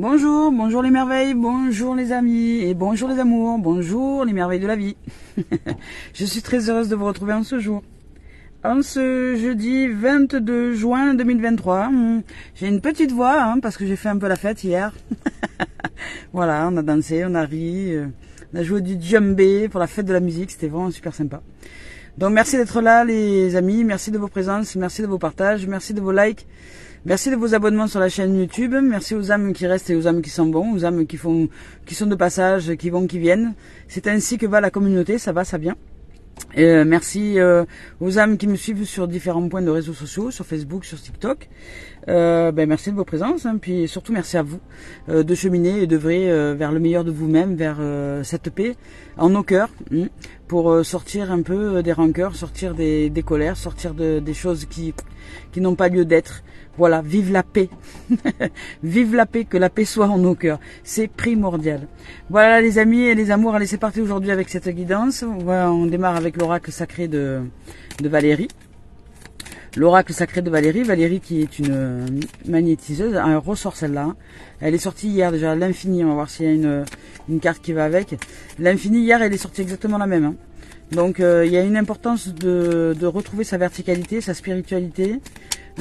Bonjour, bonjour les merveilles, bonjour les amis, et bonjour les amours, bonjour les merveilles de la vie. Je suis très heureuse de vous retrouver en ce jour. En ce jeudi 22 juin 2023, j'ai une petite voix, parce que j'ai fait un peu la fête hier. Voilà, on a dansé, on a ri, on a joué du djembé pour la fête de la musique, c'était vraiment super sympa. Donc merci d'être là les amis, merci de vos présences, merci de vos partages, merci de vos likes. Merci de vos abonnements sur la chaîne YouTube. Merci aux âmes qui restent et aux âmes qui sont bons, aux âmes qui sont de passage, qui vont, qui viennent. C'est ainsi que va la communauté, ça va, ça vient. Merci aux âmes qui me suivent sur différents points de réseaux sociaux, sur Facebook, sur TikTok. Merci de vos présences, puis surtout merci à vous de cheminer et d'œuvrer vers le meilleur de vous-même, vers cette paix en nos cœurs, pour sortir un peu des rancœurs, sortir des colères, sortir des choses qui n'ont pas lieu d'être. Voilà, vive la paix. Vive la paix, que la paix soit en nos cœurs. C'est primordial. Voilà les amis et les amours, allez c'est parti aujourd'hui avec cette guidance. Voilà, on démarre avec l'oracle sacré de Valérie. L'oracle sacré de Valérie. Valérie qui est une magnétiseuse. Un ressort celle-là. Elle est sortie hier déjà, l'infini. On va voir s'il y a une carte qui va avec. L'infini, hier, elle est sortie exactement la même. Donc il y a une importance de retrouver sa verticalité, sa spiritualité,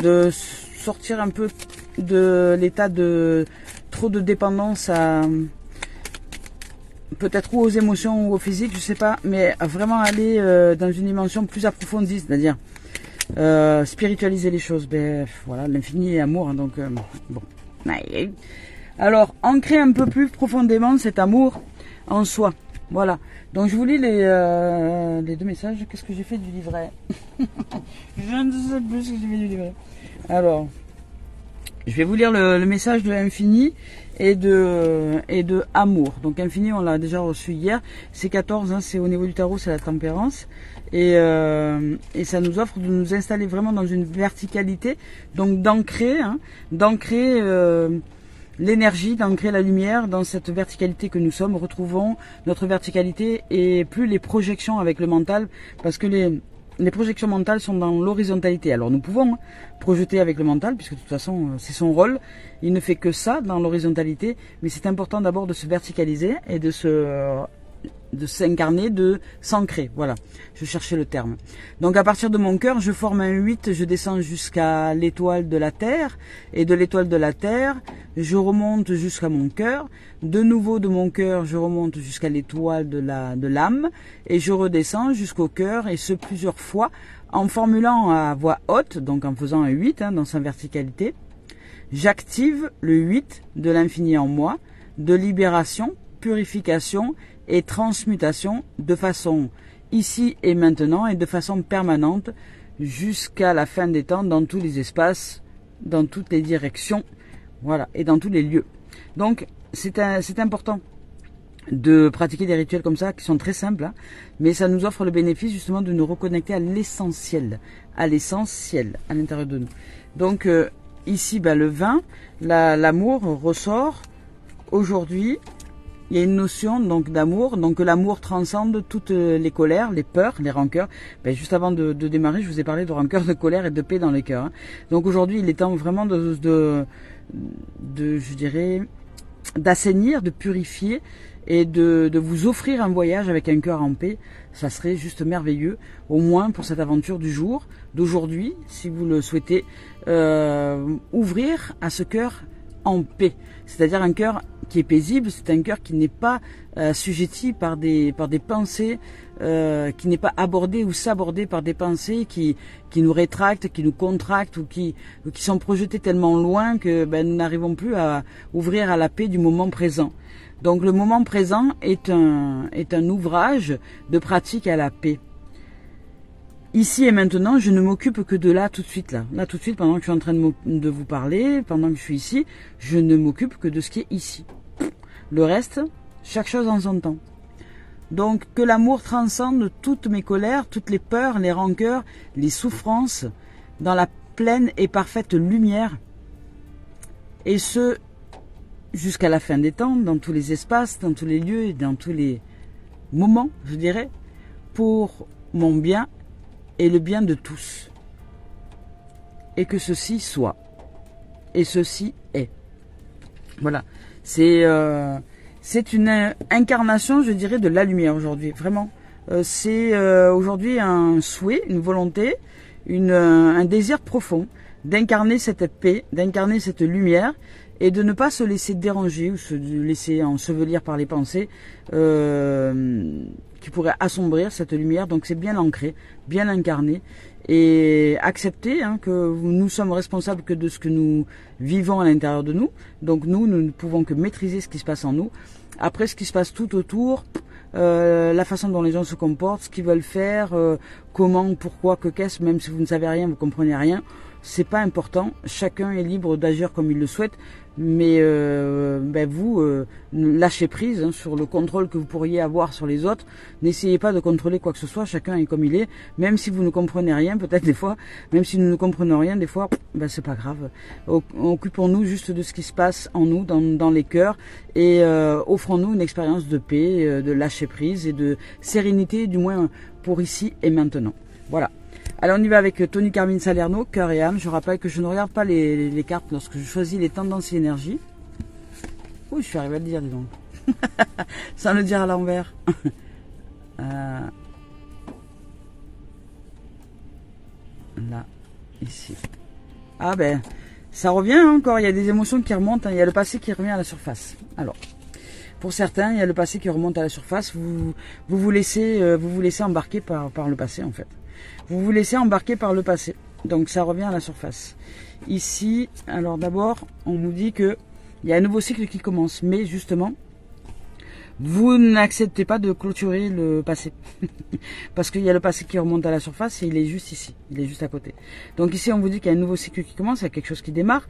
de sortir un peu de l'état de trop de dépendance à peut-être ou aux émotions ou au physique, je sais pas, mais vraiment aller dans une dimension plus approfondie, c'est-à-dire spiritualiser les choses. Voilà, l'infini est amour, donc bon. Alors, ancrer un peu plus profondément cet amour en soi. Voilà. Donc je vous lis les deux messages. Qu'est-ce que j'ai fait du livret? Je ne sais plus ce que j'ai fait du livret. Alors, je vais vous lire le message de l'infini et de amour. Donc infini, on l'a déjà reçu hier. C'est 14, c'est au niveau du tarot, c'est la tempérance. Et ça nous offre de nous installer vraiment dans une verticalité. Donc d'ancrer, l'énergie, d'ancrer la lumière dans cette verticalité que nous sommes. Retrouvons notre verticalité et plus les projections avec le mental, parce que les projections mentales sont dans l'horizontalité. Alors nous pouvons projeter avec le mental, puisque de toute façon c'est son rôle. Il ne fait que ça dans l'horizontalité, mais c'est important d'abord de se verticaliser et de s'incarner, de s'ancrer. Voilà, je cherchais le terme. Donc à partir de mon cœur, je forme un 8, je descends jusqu'à l'étoile de la Terre, et de l'étoile de la Terre, je remonte jusqu'à mon cœur. De nouveau de mon cœur, je remonte jusqu'à l'étoile de l'âme, et je redescends jusqu'au cœur, et ce plusieurs fois, en formulant à voix haute, donc en faisant un 8 dans sa verticalité. J'active le 8 de l'infini en moi, de libération, purification et transmutation de façon ici et maintenant et de façon permanente jusqu'à la fin des temps, dans tous les espaces, dans toutes les directions, voilà, et dans tous les lieux. Donc c'est important de pratiquer des rituels comme ça qui sont très simples, mais ça nous offre le bénéfice justement de nous reconnecter à l'essentiel à l'intérieur de nous. Donc ici le 20, l'amour ressort aujourd'hui. Il y a une notion donc d'amour, donc l'amour transcende toutes les colères, les peurs, les rancœurs. Juste avant de démarrer, je vous ai parlé de rancœur, de colère et de paix dans les cœurs. Donc aujourd'hui, il est temps vraiment je dirais, d'assainir, de purifier et de vous offrir un voyage avec un cœur en paix. Ça serait juste merveilleux, au moins pour cette aventure du jour, d'aujourd'hui, si vous le souhaitez, ouvrir à ce cœur en paix, c'est-à-dire un cœur qui est paisible, c'est un cœur qui n'est pas assujetti par des pensées, qui n'est pas abordé ou sabordé par des pensées qui nous rétractent, qui nous contractent ou qui sont projetées tellement loin que nous n'arrivons plus à ouvrir à la paix du moment présent. Donc le moment présent est un ouvrage de pratique à la paix. Ici et maintenant, je ne m'occupe que de là tout de suite, là tout de suite, pendant que je suis en train de vous parler, pendant que je suis ici, je ne m'occupe que de ce qui est ici. Le reste, chaque chose en son temps. Donc que l'amour transcende toutes mes colères, toutes les peurs, les rancœurs, les souffrances, dans la pleine et parfaite lumière, et ce, jusqu'à la fin des temps, dans tous les espaces, dans tous les lieux et dans tous les moments, je dirais, pour mon bien et le bien de tous. Et que ceci soit. Et ceci est. Voilà. C'est une incarnation, je dirais, de la lumière aujourd'hui, vraiment. C'est aujourd'hui un souhait, une volonté, un désir profond d'incarner cette paix, d'incarner cette lumière et de ne pas se laisser déranger ou se laisser ensevelir par les pensées qui pourraient assombrir cette lumière. Donc c'est bien ancré, bien incarné et accepter que nous sommes responsables que de ce que nous vivons à l'intérieur de nous. Donc nous ne pouvons que maîtriser ce qui se passe en nous. Après, ce qui se passe tout autour, la façon dont les gens se comportent, ce qu'ils veulent faire, comment, pourquoi, que qu'est-ce, même si vous ne savez rien, vous comprenez rien, c'est pas important. Chacun est libre d'agir comme il le souhaite, mais vous lâchez prise sur le contrôle que vous pourriez avoir sur les autres. N'essayez pas de contrôler quoi que ce soit. Chacun est comme il est, même si vous ne comprenez rien, peut-être des fois, même si nous ne comprenons rien, des fois, c'est pas grave. Occupons-nous juste de ce qui se passe en nous, dans les cœurs, et offrons-nous une expérience de paix, de lâcher prise et de sérénité, du moins pour ici et maintenant. Voilà. Alors on y va avec Tony Carmine Salerno, cœur et âme. Je rappelle que je ne regarde pas les cartes lorsque je choisis les tendances et énergies. Oui, je suis arrivé à le dire, dis donc. Sans le dire à l'envers. Là, ici. Ah ben, ça revient encore, il y a des émotions qui remontent, il y a le passé qui revient à la surface. Alors, pour certains, il y a le passé qui remonte à la surface, vous vous laissez embarquer par le passé en fait. Vous vous laissez embarquer par le passé. Donc ça revient à la surface. Ici, alors d'abord, on nous dit qu'il y a un nouveau cycle qui commence. Mais justement, vous n'acceptez pas de clôturer le passé. Parce qu'il y a le passé qui remonte à la surface et il est juste ici. Il est juste à côté. Donc ici, on vous dit qu'il y a un nouveau cycle qui commence, il y a quelque chose qui démarre.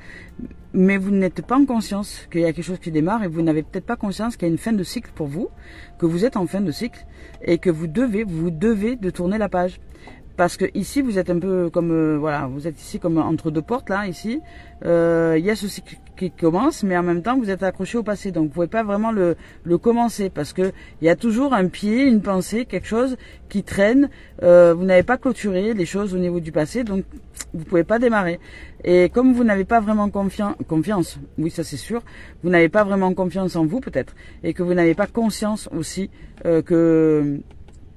Mais vous n'êtes pas en conscience qu'il y a quelque chose qui démarre et vous n'avez peut-être pas conscience qu'il y a une fin de cycle pour vous, que vous êtes en fin de cycle et que vous devez de tourner la page. Parce que ici, vous êtes un peu comme, vous êtes ici comme entre deux portes, là, ici. Il y a ce cycle qui commence, mais en même temps, vous êtes accroché au passé. Donc, vous pouvez pas vraiment le commencer. Parce que il y a toujours un pied, une pensée, quelque chose qui traîne. Vous n'avez pas clôturé les choses au niveau du passé, donc vous pouvez pas démarrer. Et comme vous n'avez pas vraiment confiance, oui, ça c'est sûr, vous n'avez pas vraiment confiance en vous, peut-être. Et que vous n'avez pas conscience aussi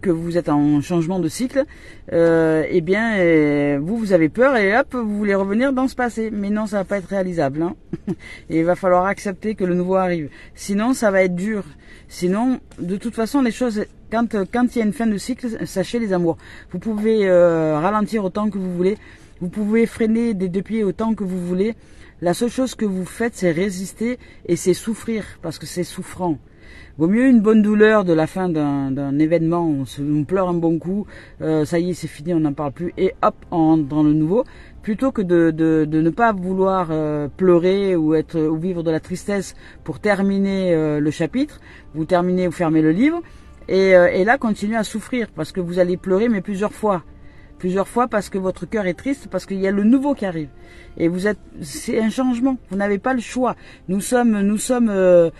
que vous êtes en changement de cycle, vous avez peur et hop, vous voulez revenir dans ce passé. Mais non, ça va pas être réalisable. Et il va falloir accepter que le nouveau arrive. Sinon, ça va être dur. Sinon, de toute façon, les choses, quand il y a une fin de cycle, sachez les amours. Vous pouvez ralentir autant que vous voulez. Vous pouvez freiner des deux pieds autant que vous voulez. La seule chose que vous faites, c'est résister et c'est souffrir, parce que c'est souffrant. Vaut mieux une bonne douleur de la fin d'un événement, on pleure un bon coup, ça y est, c'est fini, on n'en parle plus, et hop, on rentre dans le nouveau, plutôt que de ne pas vouloir pleurer ou vivre de la tristesse pour terminer le chapitre, vous fermez le livre, et là, continuez à souffrir, parce que vous allez pleurer, mais plusieurs fois parce que votre cœur est triste, parce qu'il y a le nouveau qui arrive. Et c'est un changement. Vous n'avez pas le choix. Nous sommes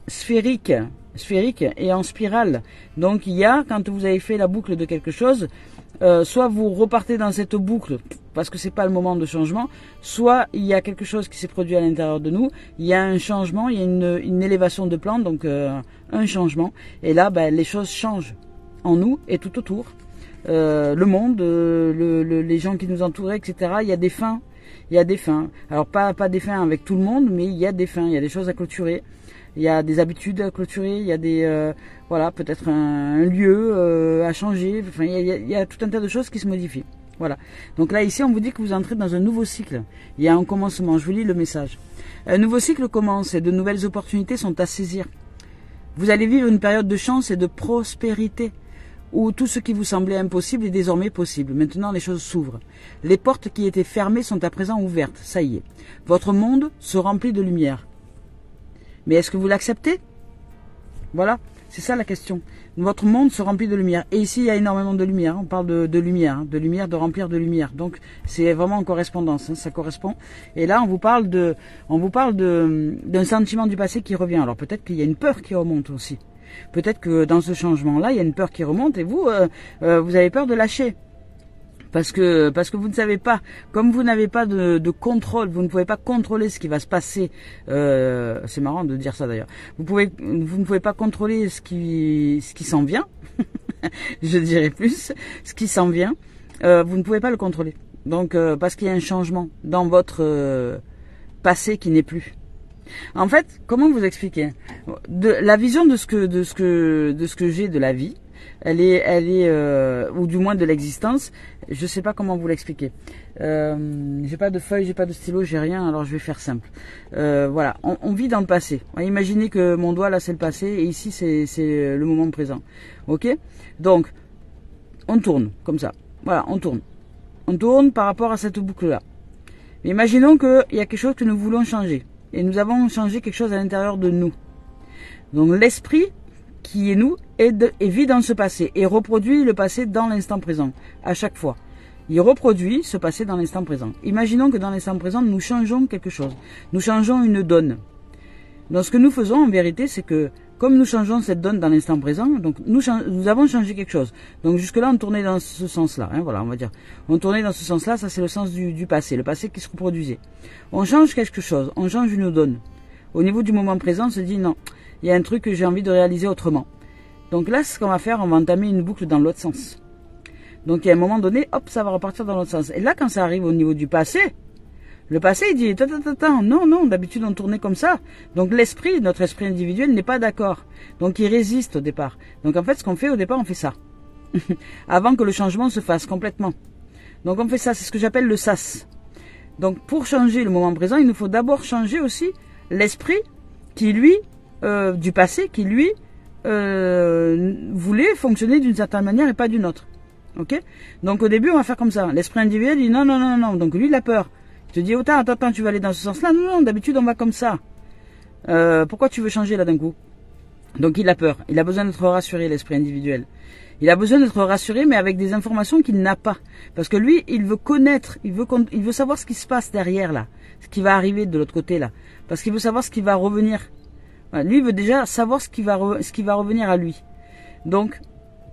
sphériques et en spirale. Donc il y a, quand vous avez fait la boucle de quelque chose, soit vous repartez dans cette boucle parce que c'est pas le moment de changement, soit il y a quelque chose qui s'est produit à l'intérieur de nous, il y a un changement, il y a une élévation de plan, donc un changement. Et là, les choses changent en nous et tout autour. Le monde, les gens qui nous entouraient, etc. Il y a des fins. Alors pas des fins avec tout le monde, mais il y a des fins. Il y a des choses à clôturer. Il y a des habitudes à clôturer. Il y a peut-être un lieu à changer. Enfin, il y a tout un tas de choses qui se modifient. Voilà. Donc là, ici, on vous dit que vous entrez dans un nouveau cycle. Il y a un commencement. Je vous lis le message. Un nouveau cycle commence et de nouvelles opportunités sont à saisir. Vous allez vivre une période de chance et de prospérité, où tout ce qui vous semblait impossible est désormais possible. Maintenant, les choses s'ouvrent. Les portes qui étaient fermées sont à présent ouvertes. Ça y est. Votre monde se remplit de lumière. Mais est-ce que vous l'acceptez? Voilà, c'est ça la question. Votre monde se remplit de lumière. Et ici, il y a énormément de lumière. On parle de lumière, de remplir de lumière. Donc, c'est vraiment en correspondance. Ça correspond. Et là, on vous parle d'un sentiment du passé qui revient. Alors, peut-être qu'il y a une peur qui remonte aussi. Peut-être que dans ce changement-là, il y a une peur qui remonte et vous avez peur de lâcher. Parce que vous ne savez pas, comme vous n'avez pas de contrôle, vous ne pouvez pas contrôler ce qui va se passer. C'est marrant de dire ça d'ailleurs. Vous ne pouvez pas contrôler ce qui s'en vient. Je dirais plus ce qui s'en vient. Vous ne pouvez pas le contrôler. Donc parce qu'il y a un changement dans votre passé qui n'est plus. En fait, comment vous expliquer la vision de ce que j'ai de la vie. Elle est ou du moins de l'existence. Je sais pas comment vous l'expliquer. J'ai pas de feuille, j'ai pas de stylo, j'ai rien. Alors je vais faire simple. Voilà, on vit dans le passé. Imaginez que mon doigt là c'est le passé et ici c'est le moment présent. Ok? Donc on tourne comme ça. Voilà, on tourne. On tourne par rapport à cette boucle là. Mais imaginons qu'il y a quelque chose que nous voulons changer et nous avons changé quelque chose à l'intérieur de nous. Donc l'esprit qui est nous et vit dans ce passé et reproduit le passé dans l'instant présent à chaque fois. Il reproduit ce passé dans l'instant présent. Imaginons que dans l'instant présent, nous changeons quelque chose. Nous changeons une donne. Donc ce que nous faisons en vérité, c'est que comme nous changeons cette donne dans l'instant présent, donc nous avons changé quelque chose. Donc jusque-là, on tournait dans ce sens-là. Voilà, on va dire. On tournait dans ce sens-là, ça c'est le sens du passé, le passé qui se reproduisait. On change quelque chose, on change une donne. Au niveau du moment présent, on se dit non, il y a un truc que j'ai envie de réaliser autrement. Donc là, ce qu'on va faire, on va entamer une boucle dans l'autre sens. Donc, à un moment donné, hop, ça va repartir dans l'autre sens. Et là, quand ça arrive au niveau du passé, le passé, il dit, non, d'habitude, on tournait comme ça. Donc, notre esprit individuel n'est pas d'accord. Donc, il résiste au départ. Donc, en fait, ce qu'on fait au départ, on fait ça. Avant que le changement se fasse complètement. Donc, on fait ça, c'est ce que j'appelle le sas. Donc, pour changer le moment présent, il nous faut d'abord changer aussi l'esprit qui, lui, du passé, qui, lui, voulait fonctionner d'une certaine manière et pas d'une autre. Ok? Donc au début on va faire comme ça. L'esprit individuel dit non. Donc lui il a peur. Il te dit oh, attends, tu vas aller dans ce sens-là. Non, d'habitude on va comme ça. Pourquoi tu veux changer là d'un coup? Donc il a peur. Il a besoin d'être rassuré, l'esprit individuel. Il a besoin d'être rassuré, mais avec des informations qu'il n'a pas. Parce que lui, il veut connaître, il veut savoir ce qui se passe derrière là, ce qui va arriver de l'autre côté là. Parce qu'il veut savoir ce qui va revenir. Lui, il veut déjà savoir ce qui va revenir à lui. Donc,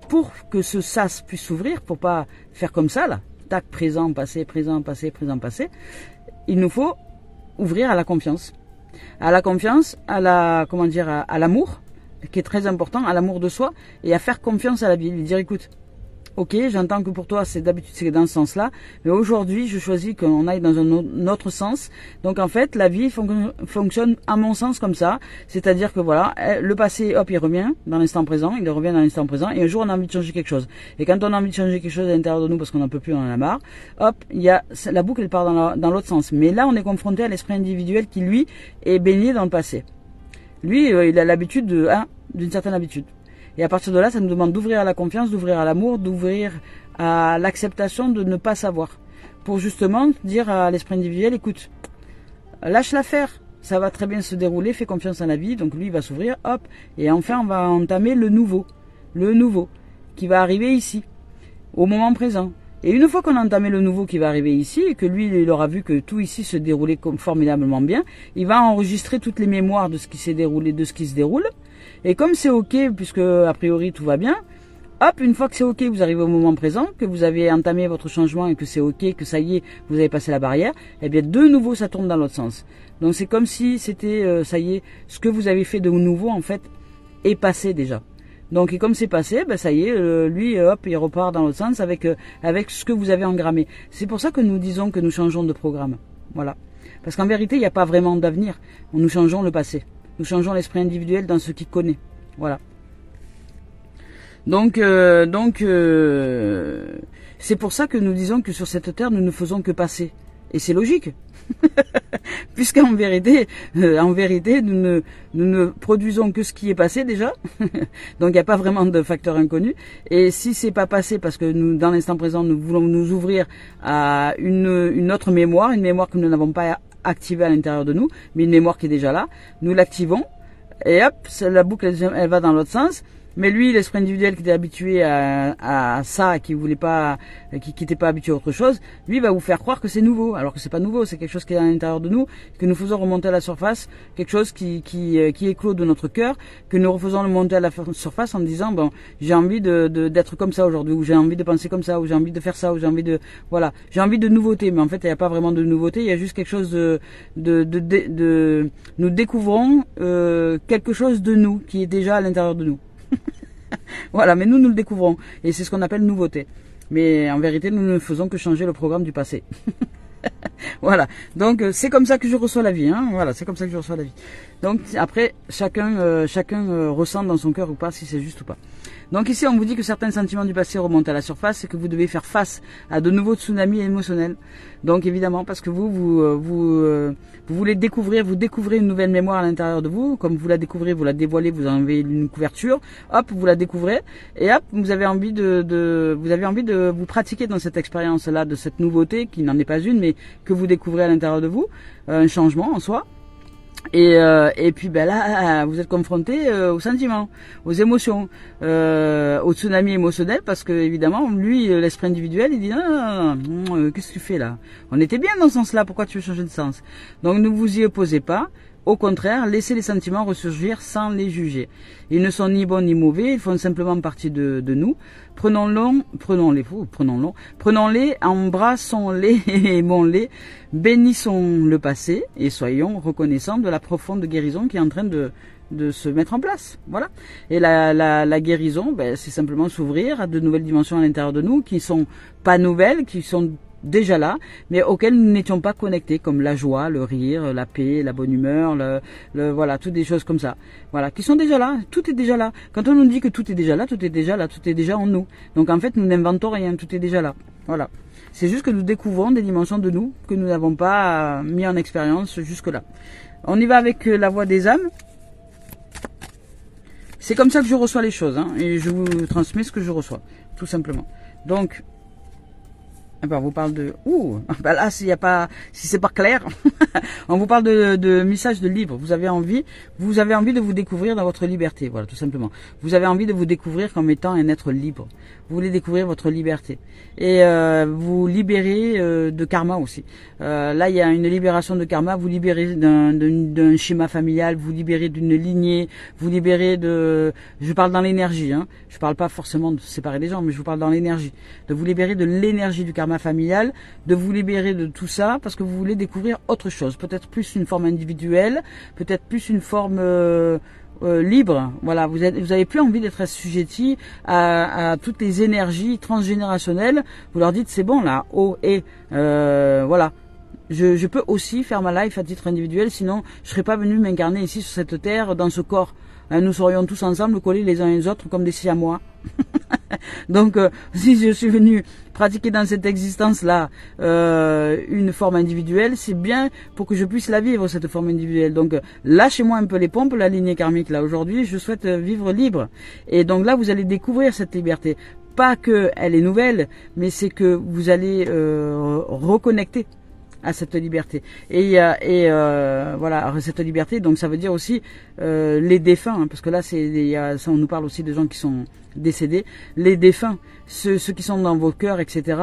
pour que ce sas puisse s'ouvrir, pour pas faire comme ça, là, tac, présent, passé, il nous faut ouvrir à la confiance. À la confiance, à l'amour, qui est très important, à l'amour de soi, et à faire confiance à la vie. Lui dire, écoute, ok, j'entends que pour toi, d'habitude, c'est dans ce sens-là, mais aujourd'hui, je choisis qu'on aille dans un autre sens. Donc, en fait, la vie fonctionne à mon sens comme ça. C'est-à-dire que voilà, le passé, hop, il revient dans l'instant présent, et un jour, on a envie de changer quelque chose. Et quand on a envie de changer quelque chose à l'intérieur de nous, parce qu'on n'en peut plus, on en a marre, hop, la boucle, elle part dans l'autre sens. Mais là, on est confronté à l'esprit individuel qui, lui, est baigné dans le passé. Lui, il a l'habitude d'une certaine habitude. Et à partir de là, ça nous demande d'ouvrir à la confiance, d'ouvrir à l'amour, d'ouvrir à l'acceptation de ne pas savoir. Pour justement dire à l'esprit individuel, écoute, lâche l'affaire, ça va très bien se dérouler, fais confiance à la vie. Donc lui, il va s'ouvrir, hop. Et enfin, on va entamer le nouveau, qui va arriver ici, au moment présent. Et une fois qu'on a entamé le nouveau qui va arriver ici, et que lui, il aura vu que tout ici se déroulait formidablement bien, il va enregistrer toutes les mémoires de ce qui s'est déroulé, de ce qui se déroule. Et comme c'est ok, puisque a priori tout va bien, hop, une fois que c'est ok, vous arrivez au moment présent, que vous avez entamé votre changement et que c'est ok, que ça y est, vous avez passé la barrière, et bien de nouveau ça tourne dans l'autre sens. Donc c'est comme si c'était, ça y est, ce que vous avez fait de nouveau en fait est passé déjà. Donc et comme c'est passé, ben ça y est, lui hop, il repart dans l'autre sens avec ce que vous avez engrammé. C'est pour ça que nous disons que nous changeons de programme. Voilà. Parce qu'en vérité, il n'y a pas vraiment d'avenir. Nous changeons le passé. Nous changeons l'esprit individuel dans ce qu'il connaît. Voilà. Donc c'est pour ça que nous disons que sur cette terre, nous ne faisons que passer. Et c'est logique. Puisqu'en vérité, nous ne produisons que ce qui est passé déjà. Donc il n'y a pas vraiment de facteur inconnu. Et si c'est pas passé, parce que nous, dans l'instant présent, nous voulons nous ouvrir à une autre mémoire, une mémoire que nous n'avons pas activée à l'intérieur de nous, mais une mémoire qui est déjà là, nous l'activons. Et hop, la boucle, elle va dans l'autre sens. Mais lui, l'esprit individuel qui était habitué à ça, qui voulait pas, qui n'était pas habitué à autre chose, lui va vous faire croire que c'est nouveau, alors que c'est pas nouveau, c'est quelque chose qui est à l'intérieur de nous, que nous faisons remonter à la surface, quelque chose qui éclot de notre cœur, que nous refaisons le monter à la surface en disant, bon, j'ai envie d'être comme ça aujourd'hui, ou j'ai envie de penser comme ça, ou j'ai envie de faire ça, ou j'ai envie de, voilà, j'ai envie de nouveauté, mais en fait, il n'y a pas vraiment de nouveauté, il y a juste quelque chose nous découvrons quelque chose de nous qui est déjà à l'intérieur de nous. Voilà, mais nous le découvrons. Et c'est ce qu'on appelle nouveauté. Mais en vérité, nous ne faisons que changer le programme du passé. Voilà. Donc, c'est comme ça que je reçois la vie. Hein. Voilà, c'est comme ça que je reçois la vie. Donc, après, chacun ressent dans son cœur ou pas si c'est juste ou pas. Donc ici, on vous dit que certains sentiments du passé remontent à la surface et que vous devez faire face à de nouveaux tsunamis émotionnels. Donc évidemment, parce que vous voulez découvrir, vous découvrez une nouvelle mémoire à l'intérieur de vous. Comme vous la découvrez, vous la dévoilez, vous enlevez une couverture. Hop, vous la découvrez et hop, vous avez envie de vous pratiquer dans cette expérience-là, de cette nouveauté qui n'en est pas une, mais que vous découvrez à l'intérieur de vous, un changement en soi. Et puis ben là, vous êtes confronté aux sentiments, aux émotions, au tsunami émotionnel, parce que évidemment, lui, l'esprit individuel, il dit qu'est-ce que tu fais là? On était bien dans ce sens-là, pourquoi tu veux changer de sens? Donc ne vous y opposez pas. Au contraire, laissez les sentiments ressurgir sans les juger. Ils ne sont ni bons ni mauvais, ils font simplement partie de nous. Prenons-les, embrassons-les et aimons-les, bénissons le passé et soyons reconnaissants de la profonde guérison qui est en train de se mettre en place. Voilà. Et la guérison, ben, c'est simplement s'ouvrir à de nouvelles dimensions à l'intérieur de nous qui sont pas nouvelles, qui sont déjà là, mais auxquels nous n'étions pas connectés, comme la joie, le rire, la paix, la bonne humeur, voilà, toutes des choses comme ça. Voilà, qui sont déjà là, tout est déjà là. Quand on nous dit que tout est déjà là, tout est déjà là, tout est déjà en nous. Donc en fait, nous n'inventons rien, tout est déjà là. Voilà. C'est juste que nous découvrons des dimensions de nous que nous n'avons pas mis en expérience jusque-là. On y va avec la voix des âmes. C'est comme ça que je reçois les choses, hein, et je vous transmets ce que je reçois, tout simplement. Donc, on vous parle de... ben là, si c'est pas clair, on vous parle de messages de livres. Vous avez envie de vous découvrir dans votre liberté, voilà, tout simplement. Vous avez envie de vous découvrir comme étant un être libre. Vous voulez découvrir votre liberté. Et vous libérer de karma aussi. Là, il y a une libération de karma. Vous libérez d'un schéma familial, vous libérez d'une lignée, vous libérez de... Je parle dans l'énergie, hein. Je parle pas forcément de séparer les gens, mais je vous parle dans l'énergie. De vous libérer de l'énergie du karma familial, de vous libérer de tout ça, parce que vous voulez découvrir autre chose. Peut-être plus une forme individuelle, peut-être plus une forme... libre, voilà, vous avez plus envie d'être assujetti à toutes les énergies transgénérationnelles. Vous leur dites c'est bon là, voilà. Je peux aussi faire ma life à titre individuel, sinon je serais pas venu m'incarner ici sur cette terre, dans ce corps. Nous serions tous ensemble collés les uns les autres comme des siamois. Donc, si je suis venu pratiquer dans cette existence-là une forme individuelle, c'est bien pour que je puisse la vivre, cette forme individuelle. Donc, lâchez-moi un peu les pompes, la lignée karmique. Là, aujourd'hui, je souhaite vivre libre. Et donc là, vous allez découvrir cette liberté. Pas qu'elle est nouvelle, mais c'est que vous allez reconnecter à cette liberté. Et voilà, cette liberté, donc ça veut dire aussi les défunts, hein, parce que là ça, on nous parle aussi de gens qui sont décédés, les défunts, ceux qui sont dans vos cœurs, etc.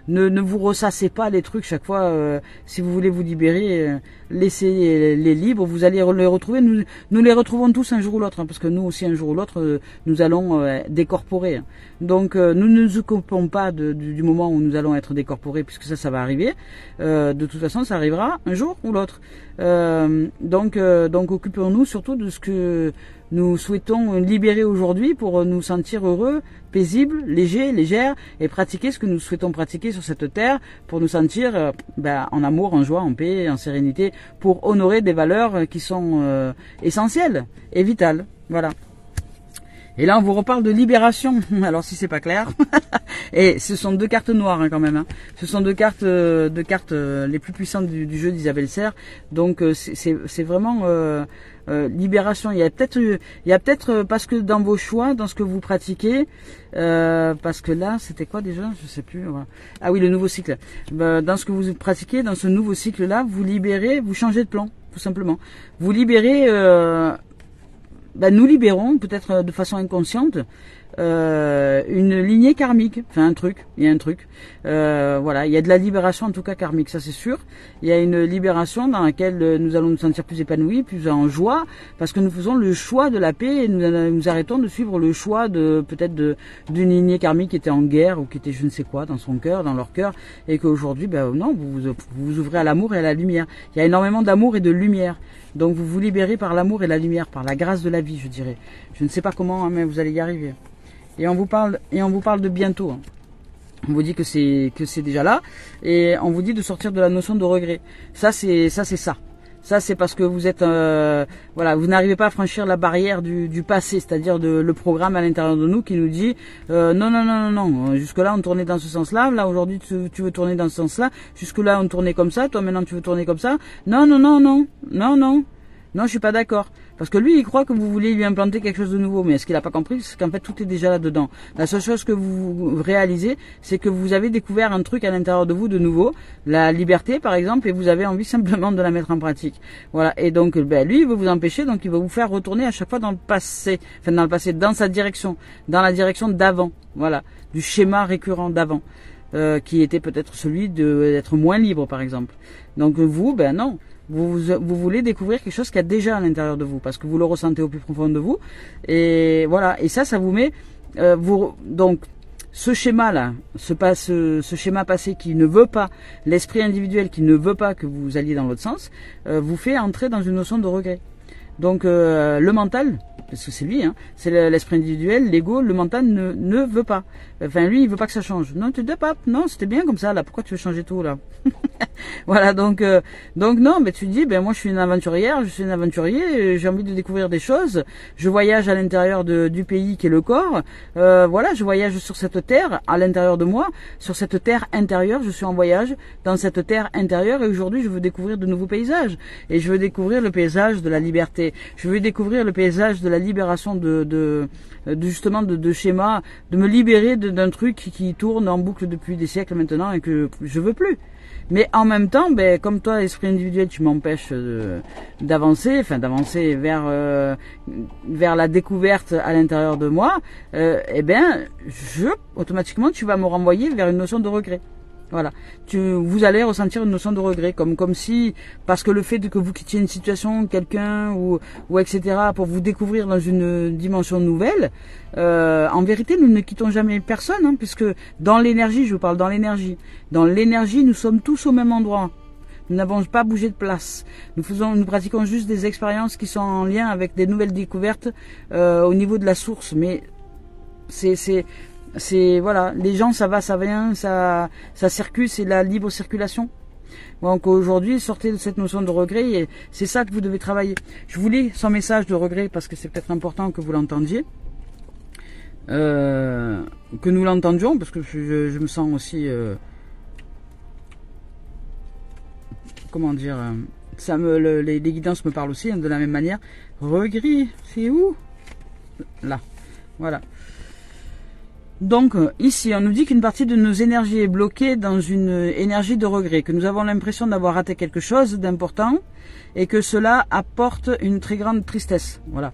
Ne vous ressassez pas les trucs chaque fois. Si vous voulez vous libérer, laissez-les libres, vous allez les retrouver. Nous les retrouvons tous un jour ou l'autre, hein, parce que nous aussi un jour ou l'autre, nous allons décorporer. Hein. Donc nous ne nous occupons pas du moment où nous allons être décorporés, puisque ça va arriver. De toute façon, ça arrivera un jour ou l'autre. Donc occupons-nous surtout de ce que nous souhaitons libérer aujourd'hui pour nous sentir heureux, paisibles, légers, légères, et pratiquer ce que nous souhaitons pratiquer sur cette terre pour nous sentir en amour, en joie, en paix, en sérénité, pour honorer des valeurs qui sont essentielles et vitales. Voilà. Et là, on vous reparle de libération. Alors, si c'est pas clair. Et ce sont deux cartes noires, hein, quand même. Hein. Ce sont deux cartes les plus puissantes du jeu d'Isabelle Serre. Donc, c'est vraiment libération. Il y a peut-être parce que dans vos choix, dans ce que vous pratiquez, parce que là, c'était quoi déjà? Je sais plus. Voilà. Ah oui, le nouveau cycle. Dans ce que vous pratiquez, dans ce nouveau cycle-là, vous libérez, vous changez de plan, tout simplement. Vous libérez ben, nous libérons, peut-être de façon inconsciente, une lignée karmique. Enfin, il y a un truc. Voilà, il y a de la libération en tout cas karmique, ça c'est sûr. Il y a une libération dans laquelle nous allons nous sentir plus épanouis, plus en joie, parce que nous faisons le choix de la paix et nous arrêtons de suivre le choix de peut-être d'une lignée karmique qui était en guerre ou qui était je ne sais quoi dans son cœur, dans leur cœur, et qu'aujourd'hui, ben non, vous vous ouvrez à l'amour et à la lumière. Il y a énormément d'amour et de lumière. Donc vous vous libérez par l'amour et la lumière, par la grâce de la vie, je dirais. Je ne sais pas comment, hein, mais vous allez y arriver. Et on vous parle de bientôt. Hein. On vous dit que c'est déjà là, et on vous dit de sortir de la notion de regret. Ça c'est ça. Ça c'est parce que vous êtes voilà, vous n'arrivez pas à franchir la barrière du passé, c'est-à-dire le programme à l'intérieur de nous qui nous dit non. Jusque là on tournait dans ce sens-là, là aujourd'hui tu veux tourner dans ce sens-là. Jusque là on tournait comme ça, toi maintenant tu veux tourner comme ça. Non, je suis pas d'accord. Parce que lui, il croit que vous voulez lui implanter quelque chose de nouveau. Mais ce qu'il n'a pas compris, c'est qu'en fait, tout est déjà là-dedans. La seule chose que vous réalisez, c'est que vous avez découvert un truc à l'intérieur de vous de nouveau. La liberté, par exemple, et vous avez envie simplement de la mettre en pratique. Voilà. Et donc, ben, lui, il veut vous empêcher, donc il va vous faire retourner à chaque fois dans le passé. Enfin, dans le passé, dans sa direction. Dans la direction d'avant. Voilà. Du schéma récurrent d'avant. Qui était peut-être celui d'être moins libre, par exemple. Donc, vous, ben non. Vous voulez découvrir quelque chose qu'il y a déjà à l'intérieur de vous, parce que vous le ressentez au plus profond de vous. Et voilà, et ça vous met... donc, ce schéma-là, ce schéma passé qui ne veut pas, l'esprit individuel qui ne veut pas que vous alliez dans l'autre sens, vous fait entrer dans une notion de regret. Donc, le mental... Parce que c'est lui, hein, c'est l'esprit individuel, l'ego, le mental ne veut pas. Enfin, lui, il veut pas que ça change. Non, tu ne veux pas. Non, c'était bien comme ça, là. Pourquoi tu veux changer tout, là? Voilà, donc non, mais tu dis, ben moi, je suis une aventurière, je suis un aventurier, j'ai envie de découvrir des choses. Je voyage à l'intérieur du pays qui est le corps. Voilà, je voyage sur cette terre, à l'intérieur de moi, sur cette terre intérieure. Je suis en voyage dans cette terre intérieure et aujourd'hui, je veux découvrir de nouveaux paysages. Et je veux découvrir le paysage de la liberté. Je veux découvrir le paysage de la libération justement de schémas, de me libérer d'un truc qui tourne en boucle depuis des siècles maintenant et que je veux plus. Mais en même temps, ben, comme toi, l'esprit individuel, tu m'empêches d'avancer vers la découverte à l'intérieur de moi, eh bien, automatiquement, tu vas me renvoyer vers une notion de regret. Voilà, vous allez ressentir une notion de regret, comme si, parce que le fait que vous quittiez une situation, quelqu'un ou etc. pour vous découvrir dans une dimension nouvelle, en vérité nous ne quittons jamais personne, hein, puisque dans l'énergie, je vous parle dans l'énergie, nous sommes tous au même endroit. Nous n'avons pas bougé de place. Nous pratiquons juste des expériences qui sont en lien avec des nouvelles découvertes au niveau de la source, mais c'est voilà, les gens ça va, ça vient, ça circule, c'est la libre circulation. Donc aujourd'hui, sortez de cette notion de regret et c'est ça que vous devez travailler. Je vous lis son message de regret parce que c'est peut-être important que vous l'entendiez, que nous l'entendions parce que je me sens aussi, comment dire, les guidances me parlent aussi, hein, de la même manière. Regret, c'est où? Là, voilà. Donc ici, on nous dit qu'une partie de nos énergies est bloquée dans une énergie de regret, que nous avons l'impression d'avoir raté quelque chose d'important et que cela apporte une très grande tristesse. Voilà.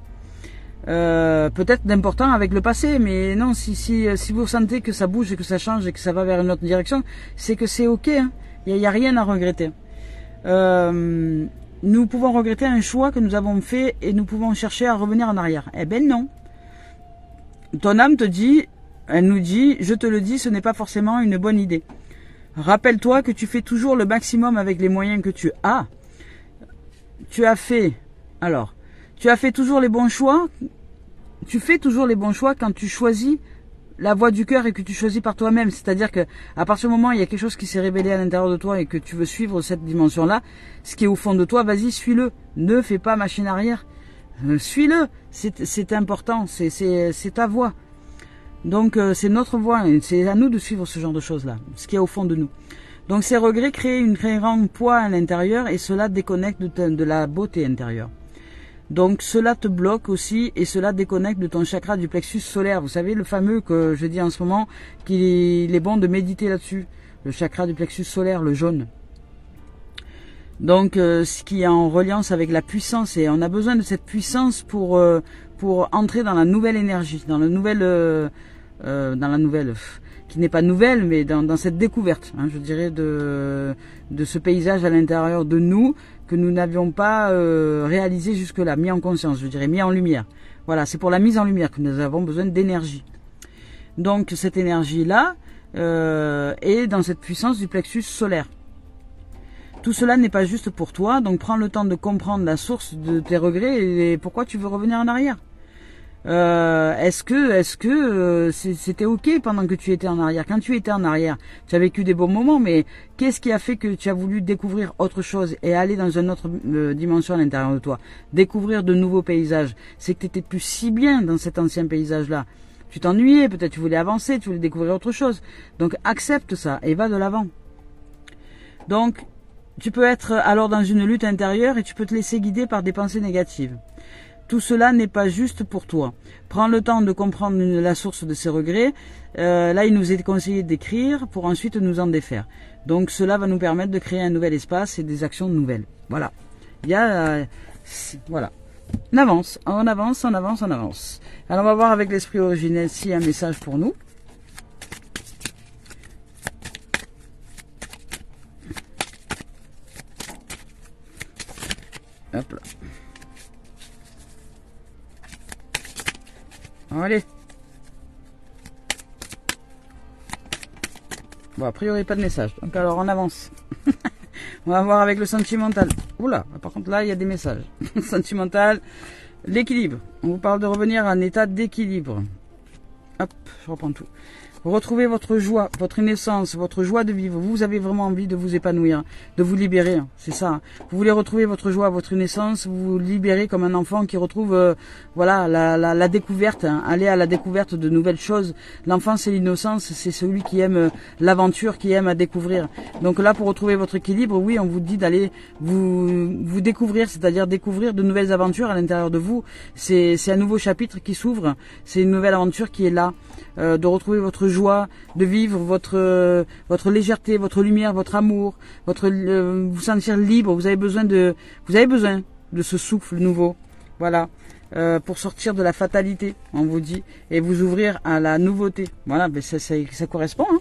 Peut-être d'important avec le passé, mais non, si vous sentez que ça bouge et que ça change et que ça va vers une autre direction, c'est que c'est ok, hein. Il n'y a rien à regretter. Nous pouvons regretter un choix que nous avons fait et nous pouvons chercher à revenir en arrière. Eh ben non. Ton âme te dit... Elle nous dit, je te le dis, ce n'est pas forcément une bonne idée. Rappelle-toi que tu fais toujours le maximum avec les moyens que tu as. Tu as fait toujours les bons choix. Tu fais toujours les bons choix quand tu choisis la voie du cœur et que tu choisis par toi-même. C'est-à-dire que à partir du moment où il y a quelque chose qui s'est révélé à l'intérieur de toi et que tu veux suivre cette dimension-là, ce qui est au fond de toi, vas-y, suis-le. Ne fais pas machine arrière. Suis-le. C'est important. C'est ta voie. Donc c'est notre voie, c'est à nous de suivre ce genre de choses-là, ce qui est au fond de nous. Donc ces regrets créent un grand poids à l'intérieur et cela déconnecte de la beauté intérieure. Donc cela te bloque aussi et cela déconnecte de ton chakra du plexus solaire. Vous savez, le fameux que je dis en ce moment, qu'il est bon de méditer là-dessus. Le chakra du plexus solaire, le jaune. Donc, ce qui est en reliance avec la puissance, et on a besoin de cette puissance pour entrer dans la nouvelle énergie, dans la nouvelle, qui n'est pas nouvelle, mais dans cette découverte, hein, je dirais, de ce paysage à l'intérieur de nous que nous n'avions pas réalisé jusque-là, mis en conscience, je dirais, mis en lumière. Voilà, c'est pour la mise en lumière que nous avons besoin d'énergie. Donc, cette énergie-là est dans cette puissance du plexus solaire. Tout cela n'est pas juste pour toi, donc prends le temps de comprendre la source de tes regrets et pourquoi tu veux revenir en arrière. Est-ce que c'était ok pendant que tu étais en arrière? Quand tu étais en arrière, tu as vécu des bons moments, mais qu'est-ce qui a fait que tu as voulu découvrir autre chose et aller dans une autre dimension à l'intérieur de toi? Découvrir de nouveaux paysages. C'est que tu n'étais plus si bien dans cet ancien paysage-là. Tu t'ennuyais, peut-être tu voulais avancer, tu voulais découvrir autre chose. Donc accepte ça et va de l'avant. Donc, tu peux être alors dans une lutte intérieure et tu peux te laisser guider par des pensées négatives. Tout cela n'est pas juste pour toi. Prends le temps de comprendre la source de ces regrets. Là, il nous est conseillé d'écrire pour ensuite nous en défaire. Donc, cela va nous permettre de créer un nouvel espace et des actions nouvelles. Voilà. Il y a... voilà. On avance, on avance, on avance, on avance. Alors, on va voir avec l'esprit originel s'il y a un message pour nous. Hop là. Allez. Bon, a priori, pas de message. Donc, alors, on avance. On va voir avec le sentimental. Oula, par contre, là, il y a des messages. Sentimental, l'équilibre. On vous parle de revenir à un état d'équilibre. Hop, je reprends tout. Retrouvez votre joie, votre innocence, votre joie de vivre. Vous avez vraiment envie de vous épanouir, de vous libérer. C'est ça. Vous voulez retrouver votre joie, votre innocence, vous libérer comme un enfant qui retrouve, voilà, la découverte, hein, aller à la découverte de nouvelles choses. L'enfant, c'est l'innocence, c'est celui qui aime l'aventure, qui aime à découvrir. Donc là, pour retrouver votre équilibre, oui, on vous dit d'aller vous découvrir, c'est-à-dire découvrir de nouvelles aventures à l'intérieur de vous. C'est un nouveau chapitre qui s'ouvre. C'est une nouvelle aventure qui est là. De retrouver votre joie, de vivre votre légèreté, votre lumière, votre amour, vous sentir libre. Vous avez besoin de ce souffle nouveau, voilà, pour sortir de la fatalité, on vous dit, et vous ouvrir à la nouveauté. Voilà, mais ça correspond, hein.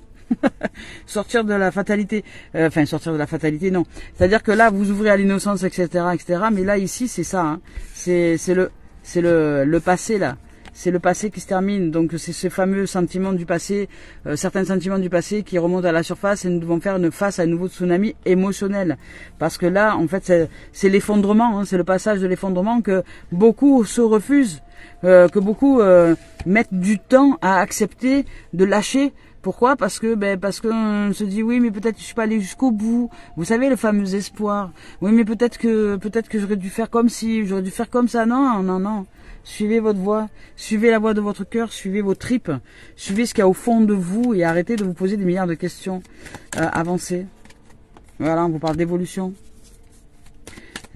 Sortir de la fatalité, enfin sortir de la fatalité, non. C'est-à-dire que là, vous ouvrez à l'innocence, etc., etc. Mais là, ici, c'est ça, hein. C'est le passé là. C'est le passé qui se termine, donc c'est ce fameux sentiment du passé, certains sentiments du passé qui remontent à la surface et nous devons faire face à un nouveau tsunami émotionnel. Parce que là, en fait, c'est l'effondrement, hein, c'est le passage de l'effondrement que beaucoup se refusent, que beaucoup mettent du temps à accepter de lâcher. Pourquoi? Parce qu'on se dit oui, mais peut-être que je suis pas allé jusqu'au bout. Vous savez, le fameux espoir. Oui, mais peut-être que j'aurais dû faire comme ci, j'aurais dû faire comme ça. Non, non, non. Suivez votre voix, suivez la voix de votre cœur, suivez vos tripes, suivez ce qu'il y a au fond de vous et arrêtez de vous poser des milliards de questions. Avancez. Voilà, on vous parle d'évolution.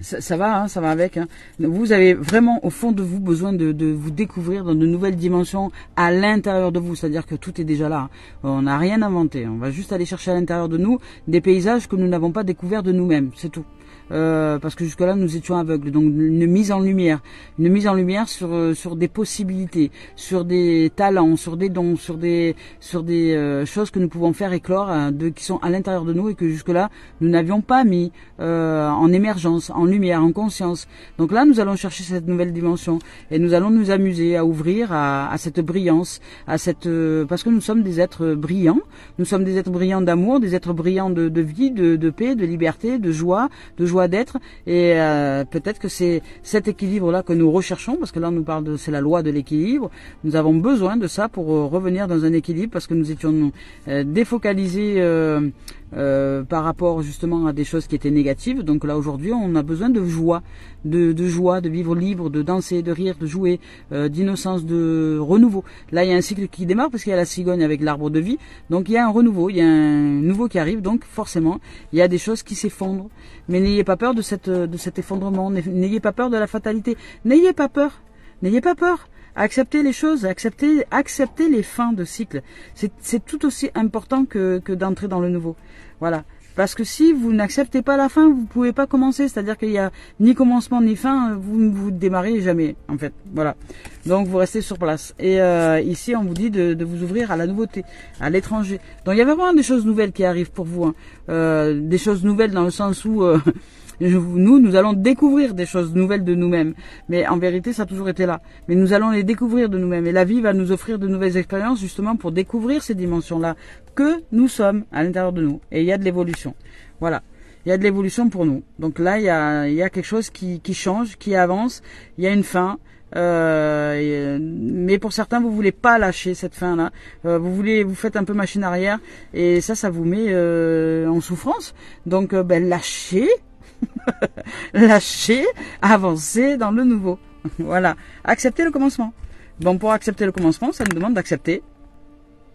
Ça va, hein, ça va avec. Hein. Vous avez vraiment au fond de vous besoin de vous découvrir dans de nouvelles dimensions à l'intérieur de vous. C'est-à-dire que tout est déjà là. Hein. On n'a rien inventé. On va juste aller chercher à l'intérieur de nous des paysages que nous n'avons pas découverts de nous-mêmes. C'est tout. Parce que jusque-là nous étions aveugles. Donc une mise en lumière sur des possibilités, sur des talents, sur des dons, sur des choses que nous pouvons faire éclore, qui sont à l'intérieur de nous et que jusque-là nous n'avions pas mis en émergence, en lumière, en conscience. Donc là nous allons chercher cette nouvelle dimension et nous allons nous amuser à ouvrir à cette brillance, parce que nous sommes des êtres brillants, nous sommes des êtres brillants d'amour, des êtres brillants de vie, de paix, de liberté, de joie d'être, et peut-être que c'est cet équilibre là que nous recherchons, parce que là on nous parle c'est la loi de l'équilibre. Nous avons besoin de ça pour revenir dans un équilibre, parce que nous étions défocalisés par rapport justement à des choses qui étaient négatives. Donc là aujourd'hui on a besoin de joie, de vivre libre, de danser, de rire, de jouer, d'innocence, de renouveau. Là il y a un cycle qui démarre parce qu'il y a la cigogne avec l'arbre de vie, donc il y a un renouveau, il y a un nouveau qui arrive, donc forcément il y a des choses qui s'effondrent. Mais n'ayez pas peur de cet effondrement, n'ayez pas peur de la fatalité, n'ayez pas peur. Acceptez les choses, acceptez les fins de cycle. C'est tout aussi important que d'entrer dans le nouveau. Voilà. Parce que si vous n'acceptez pas la fin, vous pouvez pas commencer. C'est-à-dire qu'il y a ni commencement ni fin, vous ne vous démarrez jamais, en fait. Voilà. Donc vous restez sur place. Et ici, on vous dit de vous ouvrir à la nouveauté, à l'étranger. Donc il y a vraiment des choses nouvelles qui arrivent pour vous. Hein. Des choses nouvelles dans le sens où nous allons découvrir des choses nouvelles de nous-mêmes. Mais en vérité, ça a toujours été là. Mais nous allons les découvrir de nous-mêmes. Et la vie va nous offrir de nouvelles expériences justement pour découvrir ces dimensions-là que nous sommes à l'intérieur de nous. Et il y a de l'évolution. Voilà. Il y a de l'évolution pour nous. Donc là, il y a quelque chose qui change, qui avance. Il y a une fin. Mais pour certains, vous voulez pas lâcher cette fin-là. Vous faites un peu machine arrière. Et ça vous met en souffrance. Donc, lâchez. Lâchez, avancez dans le nouveau. Voilà. Acceptez le commencement. Bon, pour accepter le commencement, ça nous demande d'accepter.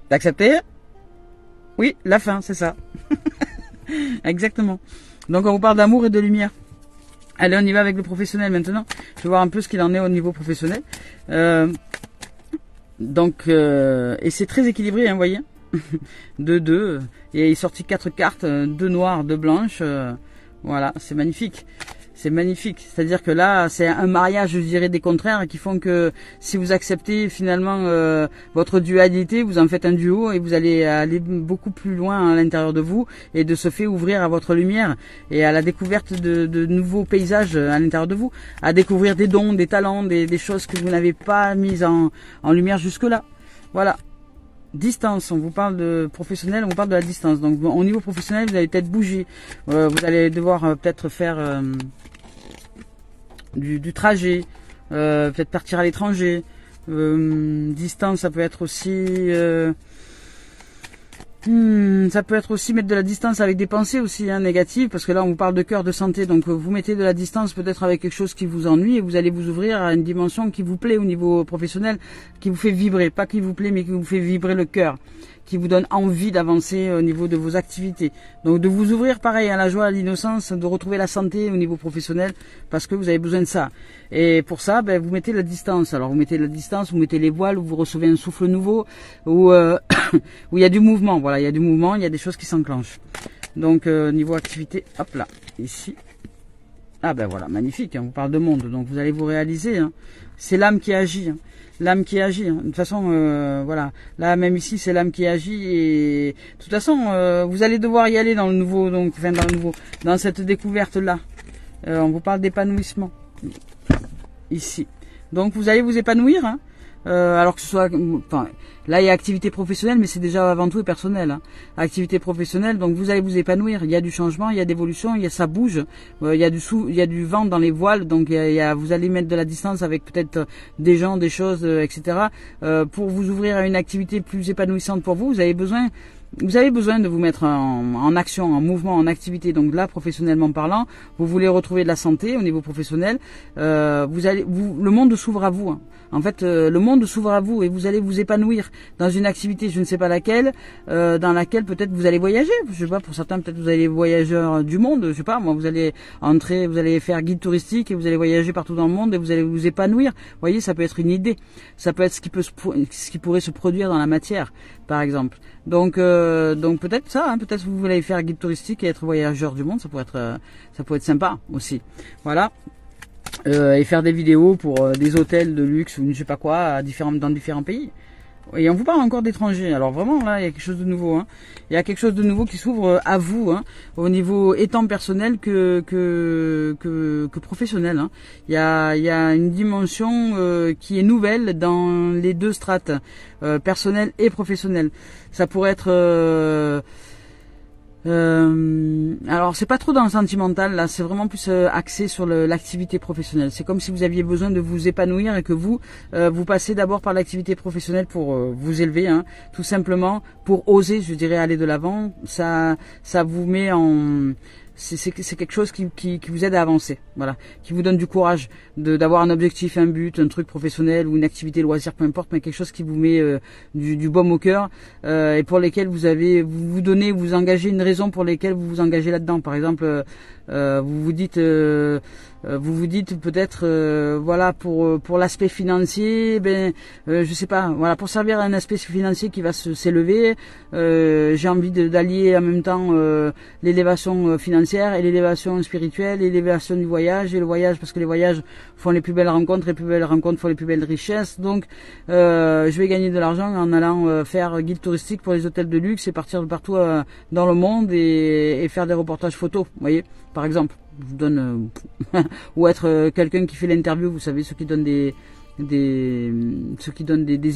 D'accepter. Oui, la fin, c'est ça. Exactement. Donc on vous parle d'amour et de lumière. Allez, on y va avec le professionnel maintenant. Je vais voir un peu ce qu'il en est au niveau professionnel. Et c'est très équilibré, hein, vous voyez. De 2. Et il est sorti 4 cartes, 2 noires, 2 blanches. Voilà, c'est magnifique. C'est magnifique. C'est-à-dire que là, c'est un mariage, je dirais, des contraires qui font que si vous acceptez finalement votre dualité, vous en faites un duo et vous allez aller beaucoup plus loin à l'intérieur de vous et de ce fait ouvrir à votre lumière et à la découverte de nouveaux paysages à l'intérieur de vous, à découvrir des dons, des talents, des choses que vous n'avez pas mises en lumière jusque-là. Voilà. Distance, on vous parle de professionnel, on vous parle de la distance. Donc au niveau professionnel, vous allez peut-être bouger. Vous allez devoir peut-être faire du trajet, peut-être partir à l'étranger. Distance, ça peut être aussi ça peut être aussi mettre de la distance avec des pensées aussi négatives, parce que là on vous parle de cœur, de santé, donc vous mettez de la distance peut-être avec quelque chose qui vous ennuie et vous allez vous ouvrir à une dimension qui vous plaît au niveau professionnel, qui vous fait vibrer, pas qui vous plaît mais qui vous fait vibrer le cœur, qui vous donne envie d'avancer au niveau de vos activités. Donc de vous ouvrir pareil à la joie, à l'innocence, de retrouver la santé au niveau professionnel, parce que vous avez besoin de ça. Et pour ça, vous mettez la distance. Alors vous mettez la distance, vous mettez les voiles, où vous recevez un souffle nouveau, où il y a du mouvement. Voilà, il y a du mouvement, il y a des choses qui s'enclenchent. Donc niveau activité, hop là, ici. Ah voilà, magnifique, on vous parle de monde, donc vous allez vous réaliser. Hein. C'est l'âme qui agit. Hein. L'âme qui agit. Hein. De toute façon, voilà. Là, même ici, c'est l'âme qui agit. Et de toute façon, vous allez devoir y aller dans le nouveau, donc, enfin, dans cette découverte-là. On vous parle d'épanouissement. Ici. Donc, vous allez vous épanouir. Hein. Alors que ce soit, enfin, là il y a activité professionnelle, mais c'est déjà avant tout personnel. Hein. Activité professionnelle, donc vous allez vous épanouir. Il y a du changement, il y a d'évolution, ça bouge. Il y a du vent dans les voiles, donc vous allez mettre de la distance avec peut-être des gens, des choses, etc. Pour vous ouvrir à une activité plus épanouissante pour vous. Vous avez besoin de vous mettre en action, en mouvement, en activité. Donc là, professionnellement parlant, vous voulez retrouver de la santé au niveau professionnel. Le monde s'ouvre à vous. Hein. En fait, le monde s'ouvre à vous et vous allez vous épanouir dans une activité, je ne sais pas laquelle, dans laquelle peut-être vous allez voyager. Je sais pas, pour certains peut-être vous allez voyageur du monde. Je sais pas, moi vous allez faire guide touristique et vous allez voyager partout dans le monde et vous allez vous épanouir. Vous voyez, ça peut être une idée. Ça peut être ce qui pourrait se produire dans la matière, par exemple. Donc peut-être ça, hein, peut-être vous voulez faire guide touristique et être voyageur du monde, ça pourrait être sympa aussi. Voilà. Et faire des vidéos pour des hôtels de luxe ou je ne sais pas quoi dans différents pays. Et on vous parle encore d'étrangers. Alors vraiment là, il y a quelque chose de nouveau. Hein. Il y a quelque chose de nouveau qui s'ouvre à vous, hein, au niveau étant personnel que professionnel. Hein. Il y a une dimension qui est nouvelle dans les deux strates, personnel et professionnel. Ça pourrait être alors c'est pas trop dans le sentimental là, c'est vraiment plus axé sur l'activité professionnelle. C'est comme si vous aviez besoin de vous épanouir et que vous passez d'abord par l'activité professionnelle pour vous élever, hein, tout simplement pour oser, je dirais, aller de l'avant. Ça vous met c'est quelque chose qui vous aide à avancer, voilà, qui vous donne du courage d'avoir un objectif, un but, un truc professionnel ou une activité loisir, peu importe, mais quelque chose qui vous met du baume au cœur et pour lesquels vous engagez une raison pour lesquelles vous vous engagez là-dedans. Par exemple, vous vous dites peut-être voilà pour l'aspect financier, je sais pas, voilà, pour servir à un aspect financier qui va s'élever, j'ai envie d'allier en même temps l'élévation financière et l'élévation spirituelle, et l'élévation du voyage, et le voyage parce que les voyages font les plus belles rencontres, les plus belles rencontres font les plus belles richesses. Donc je vais gagner de l'argent en allant faire guide touristique pour les hôtels de luxe et partir de partout dans le monde et faire des reportages photos, vous voyez, par exemple. Je vous donne ou être quelqu'un qui fait l'interview, vous savez, ceux qui donnent des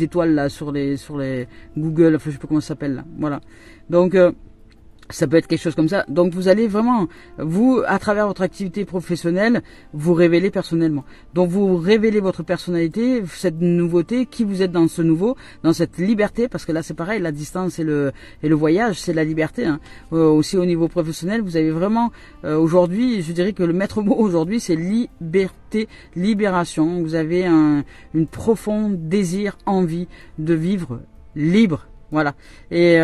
étoiles là sur les Google, enfin je sais pas comment ça s'appelle là. Voilà. Donc ça peut être quelque chose comme ça. Donc vous allez vraiment, vous, à travers votre activité professionnelle, vous révéler personnellement. Donc vous révélez votre personnalité, cette nouveauté, qui vous êtes dans ce nouveau, dans cette liberté, parce que là c'est pareil, la distance et le voyage, c'est la liberté. Hein. Aussi au niveau professionnel, vous avez vraiment, aujourd'hui, je dirais que le maître mot aujourd'hui, c'est liberté, libération. Vous avez une profonde désir, envie de vivre libre. Voilà, et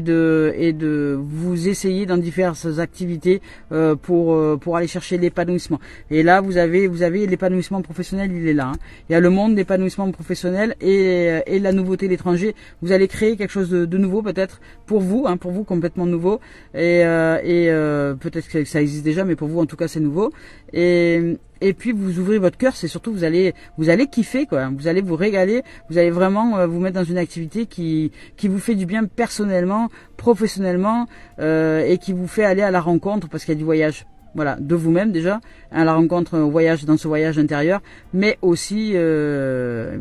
de vous essayer dans diverses activités pour aller chercher l'épanouissement. Et là vous avez l'épanouissement professionnel, il est là. Hein. Il y a le monde d'épanouissement professionnel et la nouveauté, l'étranger. Vous allez créer quelque chose de nouveau peut-être pour vous complètement nouveau et peut-être que ça existe déjà, mais pour vous en tout cas c'est nouveau. Et puis vous ouvrez votre cœur, c'est surtout vous allez kiffer quoi. Vous allez vous régaler, vous allez vraiment vous mettre dans une activité qui vous fait du bien personnellement, professionnellement et qui vous fait aller à la rencontre parce qu'il y a du voyage. Voilà, de vous-même déjà, à la rencontre au voyage, dans ce voyage intérieur, mais aussi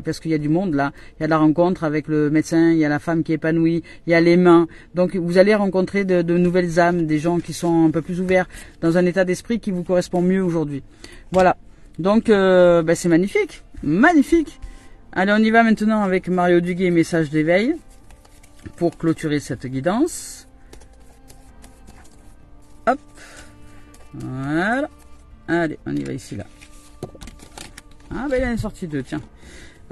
parce qu'il y a du monde là, il y a la rencontre avec le médecin, il y a la femme qui est épanouie, il y a les mains, donc vous allez rencontrer de nouvelles âmes, des gens qui sont un peu plus ouverts, dans un état d'esprit qui vous correspond mieux aujourd'hui. Voilà, donc c'est magnifique, magnifique. Allez, on y va maintenant avec Mario Duguay, message d'éveil, pour clôturer cette guidance. Hop. Voilà. Allez, on y va ici là. Ah il en est sorti deux, tiens.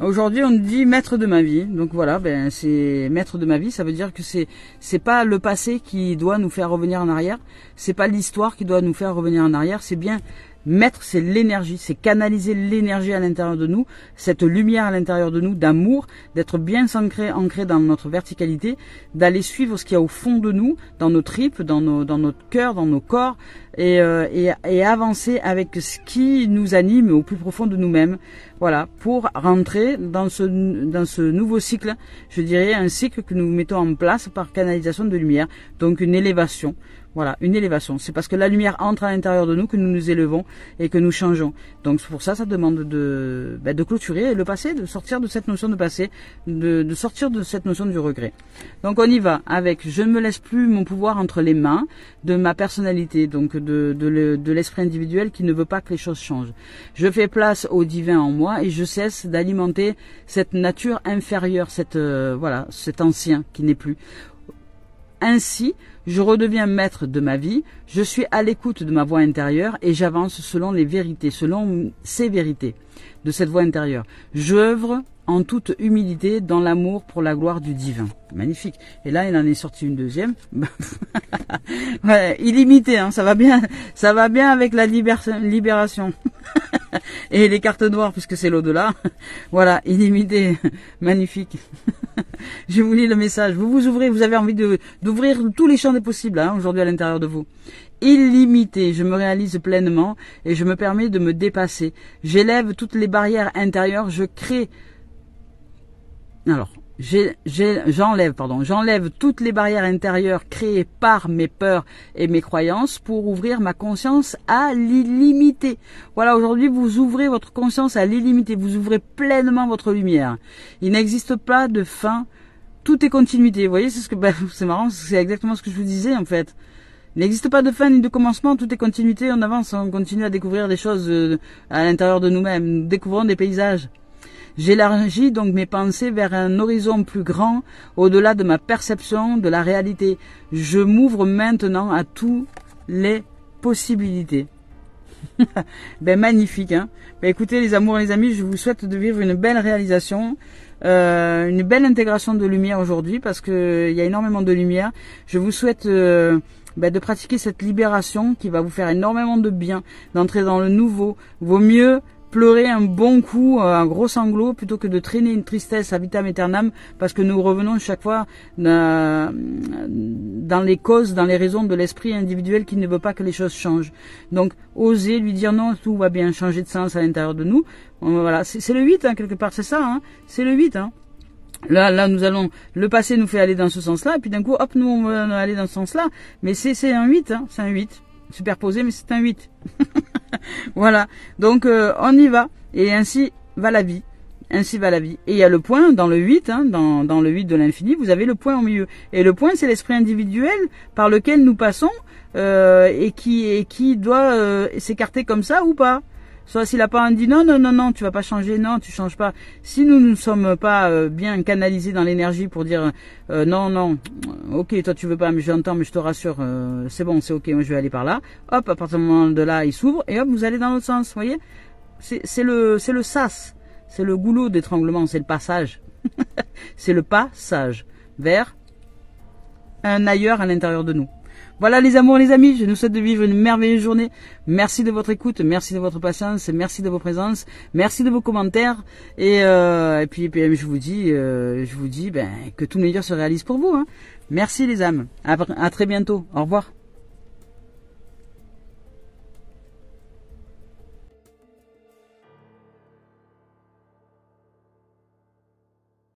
Aujourd'hui, on dit maître de ma vie. Donc voilà, c'est maître de ma vie, ça veut dire que c'est pas le passé qui doit nous faire revenir en arrière, c'est pas l'histoire qui doit nous faire revenir en arrière, c'est bien maître, c'est l'énergie, c'est canaliser l'énergie à l'intérieur de nous, cette lumière à l'intérieur de nous, d'amour, d'être bien ancré dans notre verticalité, d'aller suivre ce qu'il y a au fond de nous, dans nos tripes, dans notre cœur, dans nos corps, et avancer avec ce qui nous anime au plus profond de nous-mêmes. Voilà, pour rentrer dans ce nouveau cycle, je dirais un cycle que nous mettons en place par canalisation de lumière, donc une élévation. Voilà, une élévation. C'est parce que la lumière entre à l'intérieur de nous que nous nous élevons et que nous changeons. Donc pour ça, ça demande de clôturer le passé, de sortir de cette notion de passé, de sortir de cette notion du regret. Donc on y va avec « Je ne me laisse plus mon pouvoir entre les mains » de ma personnalité, donc de l'esprit individuel qui ne veut pas que les choses changent. Je fais place au divin en moi et je cesse d'alimenter cette nature inférieure, cet ancien qui n'est plus. Ainsi, je redeviens maître de ma vie, je suis à l'écoute de ma voix intérieure et j'avance selon les vérités, selon ces vérités de cette voix intérieure. J'œuvre en toute humilité dans l'amour pour la gloire du divin. Magnifique. Et là, il en est sorti une deuxième. Ouais, illimité, hein, ça va bien avec la libération. Et les cartes noires, puisque c'est l'au-delà. Voilà, illimité. Magnifique. Je vous lis le message. Vous ouvrez, vous avez envie d'ouvrir tous les champs des possibles hein, aujourd'hui à l'intérieur de vous. Illimité, je me réalise pleinement et je me permets de me dépasser. J'élève toutes les barrières intérieures, je crée... Alors, j'enlève toutes les barrières intérieures créées par mes peurs et mes croyances pour ouvrir ma conscience à l'illimité. Voilà, aujourd'hui, vous ouvrez votre conscience à l'illimité, vous ouvrez pleinement votre lumière. Il n'existe pas de fin, tout est continuité. Vous voyez, c'est marrant, c'est exactement ce que je vous disais en fait. Il n'existe pas de fin ni de commencement, tout est continuité, on avance, on continue à découvrir des choses à l'intérieur de nous-mêmes, nous découvrons des paysages. J'élargis donc mes pensées vers un horizon plus grand, au-delà de ma perception de la réalité. Je m'ouvre maintenant à tous les possibilités. Ben magnifique, hein. Ben écoutez les amours, les amis, je vous souhaite de vivre une belle réalisation, une belle intégration de lumière aujourd'hui, parce que il y a énormément de lumière. Je vous souhaite de pratiquer cette libération qui va vous faire énormément de bien, d'entrer dans le nouveau. Vaut mieux pleurer un bon coup, un gros sanglot, plutôt que de traîner une tristesse à vitam aeternam, parce que nous revenons chaque fois dans les causes, dans les raisons de l'esprit individuel qui ne veut pas que les choses changent. Donc, oser lui dire non, tout va bien, changer de sens à l'intérieur de nous. Voilà, c'est le 8, hein, quelque part, c'est ça, hein, c'est le 8, hein. Là, nous allons, le passé nous fait aller dans ce sens-là, et puis d'un coup, hop, nous, on va aller dans ce sens-là. Mais c'est un 8, hein, c'est un 8. Superposé, mais c'est un 8. Voilà. Donc, on y va. Et ainsi va la vie. Ainsi va la vie. Et il y a le point dans le 8, hein, dans le 8 de l'infini, vous avez le point au milieu. Et le point, c'est l'esprit individuel par lequel nous passons, et qui doit s'écarter comme ça ou pas. Soit s'il n'a pas dit non, tu vas pas changer, non, tu changes pas. Si nous ne sommes pas bien canalisés dans l'énergie pour dire non, ok, toi tu veux pas, mais j'entends, mais je te rassure, c'est bon, c'est ok, moi je vais aller par là. Hop, à partir du moment de là, il s'ouvre et hop, vous allez dans l'autre sens, vous voyez. C'est le sas, c'est le goulot d'étranglement, c'est le passage, c'est le passage vers un ailleurs à l'intérieur de nous. Voilà les amours, les amis, je nous souhaite de vivre une merveilleuse journée. Merci de votre écoute, merci de votre patience, merci de vos présences, merci de vos commentaires. Et puis je vous dis que tout le meilleur se réalise pour vous, hein. Merci les âmes, à très bientôt, au revoir.